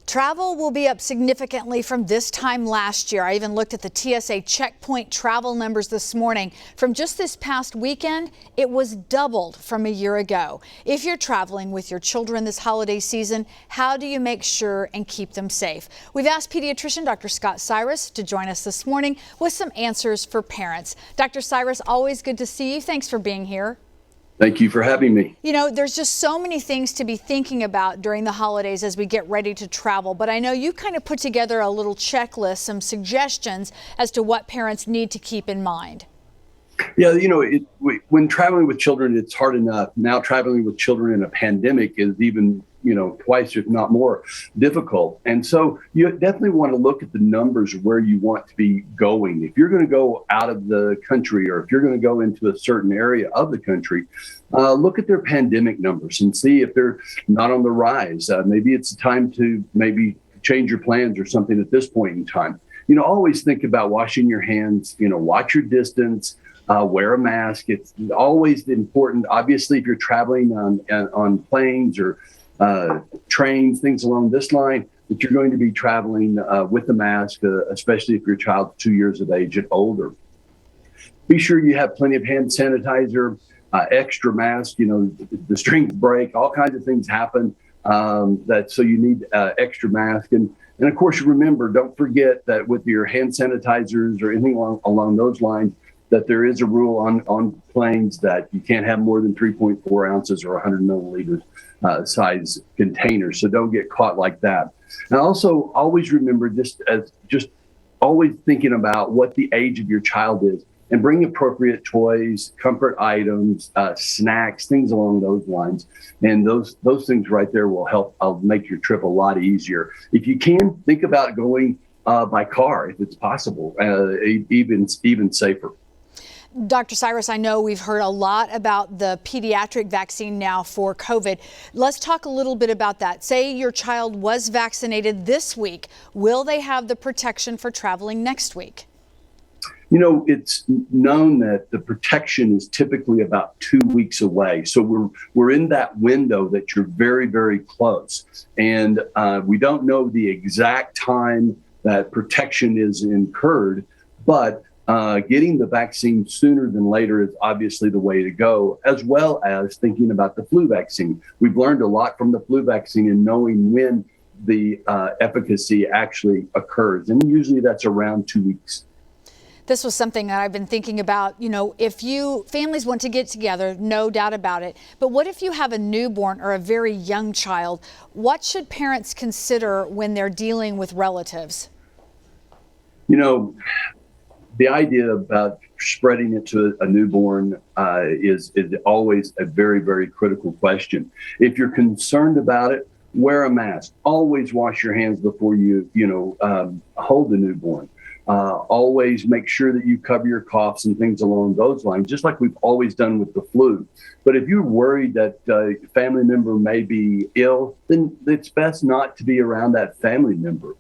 Travel will be up significantly from this time last year. I even looked at the TSA checkpoint travel numbers this morning. From just this past weekend, it was doubled from a year ago. If you're traveling with your children this holiday season, how do you make sure and keep them safe? We've asked pediatrician Dr. Cyrus to join us this morning with some answers for parents. Dr. Cyrus, always good to see you. Thanks for being here. Thank you for having me. You know, there's just so many things to be thinking about during the holidays as we get ready to travel, but I know you kind of put together a little checklist, some suggestions as to what parents need to keep in mind. Yeah, you know, when traveling with children, it's hard enough. Now traveling with children in a pandemic is even, twice, if not more, difficult. And so you definitely want to look at the numbers where you want to be going. If you're going to go out of the country, or if you're going to go into a certain area of the country, look at their pandemic numbers and see if they're not on the rise. Maybe it's time to change your plans or something at this point in time. Always think about washing your hands, watch your distance. Wear a mask. It's always important. Obviously, if you're traveling on planes or trains, things along this line, that you're going to be traveling with a mask, especially if your child's 2 years of age and older. Be sure you have plenty of hand sanitizer, extra mask. The strings break, all kinds of things happen. So you need extra mask. And of course, remember, don't forget that with your hand sanitizers or anything along those lines, that there is a rule on planes that you can't have more than 3.4 ounces or 100 milliliters size containers. So don't get caught like that. And also always remember, just always thinking about what the age of your child is, and bring appropriate toys, comfort items, snacks, things along those lines. And those things right there will help make your trip a lot easier. If you can, think about going by car if it's possible, even safer. Dr. Cyrus, I know we've heard a lot about the pediatric vaccine now for COVID. Let's talk a little bit about that. Say your child was vaccinated this week. Will they have the protection for traveling next week? It's known that the protection is typically about 2 weeks away. So we're in that window that you're very, very close. And we don't know the exact time that protection is incurred, but getting the vaccine sooner than later is obviously the way to go, as well as thinking about the flu vaccine. We've learned a lot from the flu vaccine in knowing when the efficacy actually occurs. And usually that's around 2 weeks. This was something that I've been thinking about. If families want to get together, no doubt about it. But what if you have a newborn or a very young child? What should parents consider when they're dealing with relatives? The idea about spreading it to a newborn is always a very, very critical question. If you're concerned about it, wear a mask. Always wash your hands before you hold the newborn. Always make sure that you cover your coughs and things along those lines, just like we've always done with the flu. But if you're worried that a family member may be ill, then it's best not to be around that family member.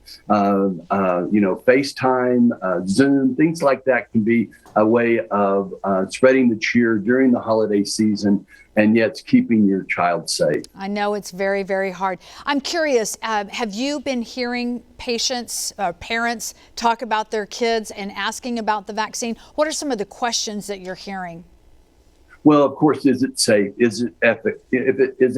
FaceTime, Zoom, things like that can be a way of spreading the cheer during the holiday season, and yet keeping your child safe. I know it's very, very hard. I'm curious, have you been hearing parents talk about their kids and asking about the vaccine? What are some of the questions that you're hearing? Well, of course, is it safe? Is it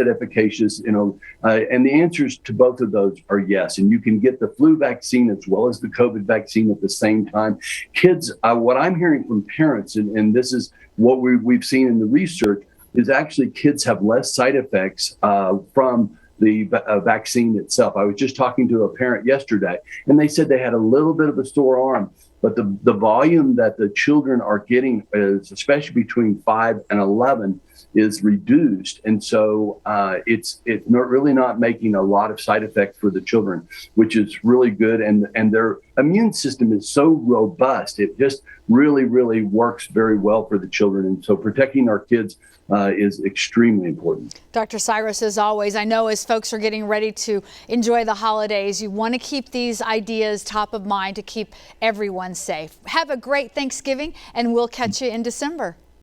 efficacious? And the answers to both of those are yes. And you can get the flu vaccine as well as the COVID vaccine at the same time. Kids, what I'm hearing from parents, and this is what we've seen in the research, is actually kids have less side effects from the vaccine itself. I was just talking to a parent yesterday, and they said they had a little bit of a sore arm, but the volume that the children are getting is, especially between 5 and 11, is reduced. And so it's really not making a lot of side effects for the children, which is really good. And their immune system is so robust. It just really, really works very well for the children. And so protecting our kids is extremely important. Dr. Cyrus, as always, I know as folks are getting ready to enjoy the holidays, you want to keep these ideas top of mind to keep everyone safe. Have a great Thanksgiving, and we'll catch you in December.